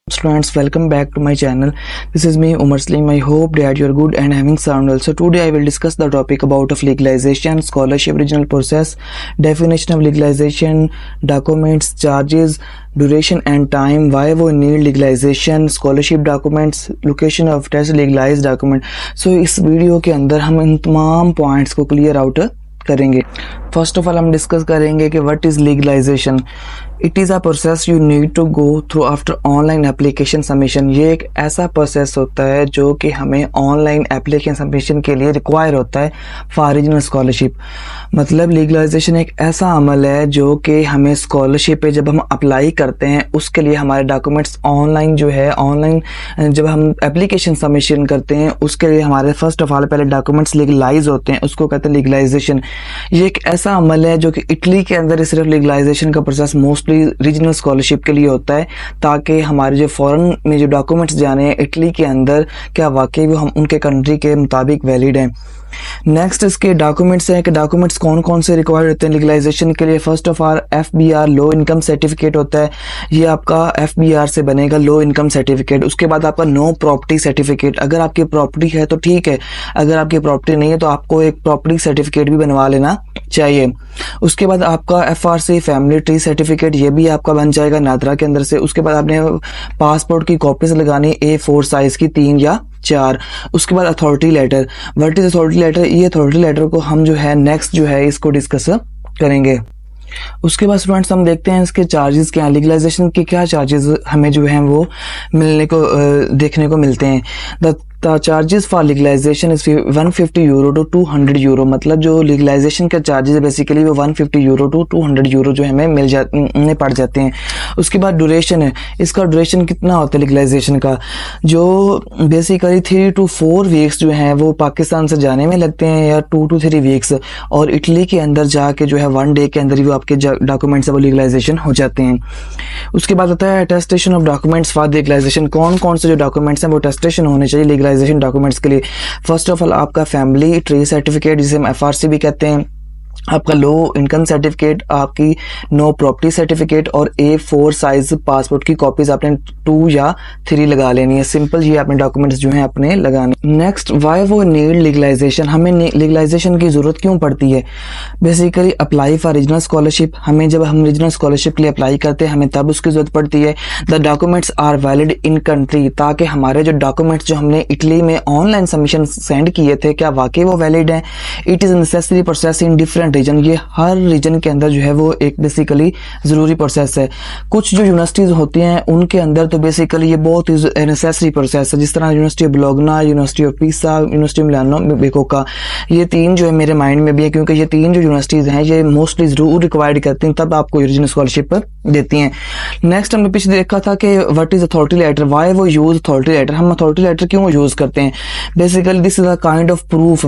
Students, welcome back to my channel. This is me Umar Slim. I hope that you are good and having sound also. Today I will discuss the topic about of legalization, scholarship original process, definition of legalization, documents, charges, duration and time, why we need legalization, scholarship documents, location of test, legalized document. So इस video के अंदर हम इन तमाम points को clear out करेंगे. First of all हम discuss करेंगे कि what is legalization. It is a process you need to go through after online application submission. ये एक ऐसा प्रोसेस होता है जो कि हमें ऑनलाइन एप्लीकेशन सबमिशन के लिए रिक्वायर होता है फॉर रीजनल स्कॉलरशिप. मतलब लीगलाइजेशन एक ऐसा अमल है जो कि हमें स्कॉलरशिप पे जब हम अप्लाई करते हैं उसके लिए हमारे डॉक्यूमेंट्स ऑनलाइन जो है ऑनलाइन जब हम एप्लीकेशन सबमिशन करते हैं उसके लिए हमारे फर्स्ट ऑफ ऑल पहले डॉक्यूमेंट्स लीगलाइज होते हैं, उसको कहते हैं लीगलाइजेशन. ये एक ऐसा अमल है जो कि इटली के अंदर सिर्फ लीगलाइजेशन का प्रोसेस मोस्टली रीजनल स्कॉलरशिप के लिए होता है ताकि हमारे जो फॉरेन में जो डॉक्यूमेंट्स जाने हैं इटली के अंदर क्या वाकई वो हम उनके कंट्री के मुताबिक वैलिड हैं. नेक्स्ट इसके डॉक्यूमेंट्स हैं कि डॉक्यूमेंट्स कौन कौन से रिक्वायर्ड होते हैं लीगलाइजेशन के लिए. First of all FBR low income certificate होता है, ये आपका FBR से बनेगा लो इनकम सर्टिफिकेट. उसके बाद आपका नो प्रॉपर्टी सर्टिफिकेट. अगर आपकी प्रॉपर्टी है तो ठीक है, अगर आपकी प्रॉपर्टी नहीं है तो आपको एक प्रॉपर्टी सर्टिफिकेट भी बनवा लेना चाहिए. उसके बाद आपका FRC फैमिली ट्री सर्टिफिकेट, ये भी आपका बन जाएगा नादरा के अंदर से. उसके बाद आपने पासपोर्ट की कॉपीज लगानी A4 साइज की 3 या 4. उसके बाद authority letter. What is authority letter? ये अथॉरिटी लेटर को हम जो है नेक्स्ट जो है इसको डिस्कस करेंगे. उसके बाद स्टूडेंट्स हम देखते हैं इसके चार्जेस क्या, लीगलाइजेशन के क्या चार्जेस हमें जो है वो मिलने को देखने को मिलते हैं. The charges for legalization is 150 euro to 200 euro. मतलब जो लीगलाइजेशन का चार्जेस है बेसिकली वो 150 यूरो टू 200 यूरो जो हमें पड़ जाते हैं. उसके बाद ड्यूरेशन है, इसका ड्यूरेशन कितना होता है लीगलाइजेशन का, जो बेसिकली 3 to 4 वीक्स जो हैं वो पाकिस्तान से जाने में लगते हैं या 2 to 3 वीक्स, और इटली के अंदर जाके जो है 1 डे के अंदर ही वो आपके डॉक्यूमेंट्स वो लीगलाइजेशन हो जाते हैं. उसके बाद आता है attestation of documents for legalisation. कौन कौन से जो डॉक्यूमेंट्स हैं वो अटेस्टेशन होने चाहिए लीगलाइजेशन डॉक्यूमेंट्स के लिए. फर्स्ट ऑफ ऑल आपका फैमिली ट्री सर्टिफिकेट जिसे हम FRC भी कहते हैं, आपका लो इनकम सर्टिफिकेट, आपकी नो प्रॉपर्टी सर्टिफिकेट और A4 साइज पासपोर्ट की कॉपीज आपने 2 या 3 लगा लेनी है. सिंपल ये अपने डॉक्यूमेंट्स जो हैं अपने लगाने. नेक्स्ट वाई वो नीड लीगलाइजेशन. हमें लीगलाइजेशन की जरूरत क्यों पड़ती है? Basically apply for regional scholarship. हमें जब हम रीजनल स्कॉलरशिप के लिए अप्लाई करते हैं हमें तब उसकी जरूरत पड़ती है. The documents are valid in country, ताकि हमारे जो डॉक्यूमेंट्स जो हमने इटली में ऑनलाइन सबमिशन सेंड किए थे क्या वाकई वो वैलिड हैं. It is necessary process in different region. ये हर रीजन के अंदर जो है वो एक बेसिकली ज़रूरी प्रोसेस है. कुछ जो यूनिवर्सिटीज़ होती हैं उनके अंदर तो बेसिकली ये बहुत ही नेसेसरी प्रोसेस है, जिस तरह university of Bologna, university of पिसा, यूनिवर्सिटी ऑफ मिलानो बिकोका. ये 3 जो है मेरे माइंड में भी है क्योंकि ये 3 जो यूनिवर्सिटीज़ हैं ये मोस्टली ज़रूर रिक्वायर्ड करती हैं, तब आपको रीजनल स्कॉलरशिप देती हैं. नेक्स्ट हमने पीछे देखा था कि what is authority letter, why वो यूज़ अथॉरिटी लेटर. हम अथॉरिटी लेटर क्यों यूज़ करते हैं? Basically this is a kind of proof.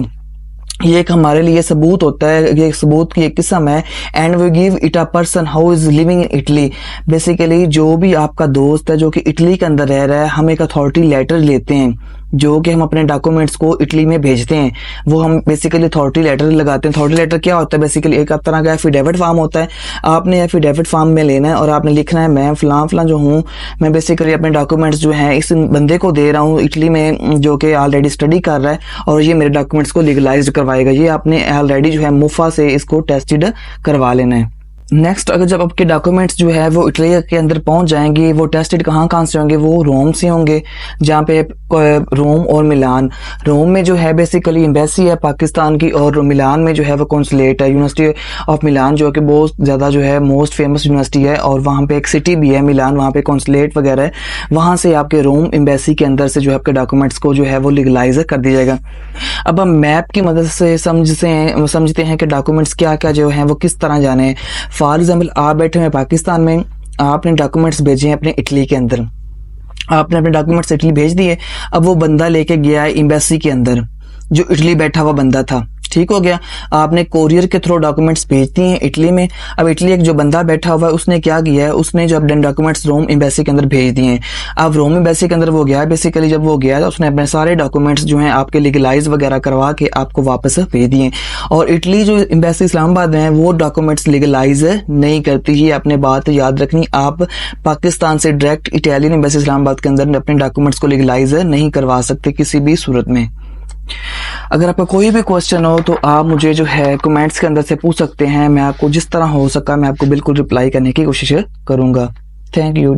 ये एक हमारे लिए सबूत होता है, ये एक सबूत की एक किस्म है. And we give it a person how is living in Italy. Basically जो भी आपका दोस्त है जो कि इटली के अंदर रह रहा है, हम एक अथॉरिटी लेटर लेते हैं जो कि हम अपने डॉक्यूमेंट्स को इटली में भेजते हैं, वो हम बेसिकली अथॉरिटी लेटर लगाते हैं. अथॉरिटी लेटर क्या होता है? बेसिकली एक तरह का एफिडेविट फॉर्म होता है. आपने एफिडेविट फॉर्म में लेना है और आपने लिखना है मैं फलां जो हूँ, मैं बेसिकली अपने डॉक्यूमेंट्स जो हैं इस बंदे को दे रहा हूँ इटली में जो कि ऑलरेडी स्टडी कर रहा है और ये मेरे डॉक्यूमेंट्स को लीगलाइज करवाएगा. ये आपने ऑलरेडी जो है मुफा से इसको टेस्टेड करवा लेना है. नेक्स्ट अगर जब आपके डॉक्यूमेंट्स जो है वो इटली के अंदर पहुंच जाएंगे, वो टेस्टेड कहाँ से होंगे? वो रोम से होंगे, जहाँ पे रोम और मिलान. रोम में जो है बेसिकली एम्बेसी है पाकिस्तान की और मिलान में जो है वो कॉन्सुलेट है. यूनिवर्सिटी ऑफ मिलान जो कि बहुत ज़्यादा जो है मोस्ट फेमस यूनिवर्सिटी है और वहाँ पे एक सिटी भी है मिलान, वहाँ पे कॉन्सुलेट वगैरह है. वहाँ से आपके रोम एम्बेसी के अंदर से जो है आपके डॉक्यूमेंट्स को जो है वो लीगलाइज कर दिया जाएगा. अब हम मैप की मदद से समझते हैं कि डॉक्यूमेंट्स क्या क्या जो है वो किस तरह जाने हैं. फॉर एग्जाम्पल आप बैठे हुए पाकिस्तान में, आपने डॉक्यूमेंट्स भेजे हैं अपने इटली के अंदर, आपने अपने डॉक्यूमेंट्स इटली भेज दिए. अब वो बंदा लेके गया है एम्बेसी के अंदर, जो इटली बैठा हुआ बंदा था, ठीक हो गया। आपने कोरियर के थ्रू डॉक्यूमेंट्स भेज दिए हैं इटली में। अब इटली एक जो बंदा बैठा हुआ है उसने क्या किया है, उसने जो अपने डॉक्यूमेंट्स रोम एम्बेसी के अंदर भेज दिए हैं। अब रोम एम्बेसी के अंदर वो गया, बेसिकली जब वो गया उसने अपने सारे डॉक्यूमेंट्स जो हैं आपके लीगलाइज वगैरह करवा के आपको वापस भेज दिए। और इटली जो एम्बेसी इस्लामाबाद में है वो डॉक्यूमेंट्स लीगलाइज नहीं करती। ये आपने बात याद रखनी, आप पाकिस्तान से डायरेक्ट इटालियन एम्बेसी इस्लामाबाद के अंदर अपने डॉक्यूमेंट्स को लीगलाइज नहीं करवा सकते किसी भी सूरत में। अगर आपका कोई भी क्वेश्चन हो तो आप मुझे जो है कमेंट्स के अंदर से पूछ सकते हैं। मैं आपको जिस तरह हो सका मैं आपको बिल्कुल रिप्लाई करने की कोशिश करूंगा। Thank you.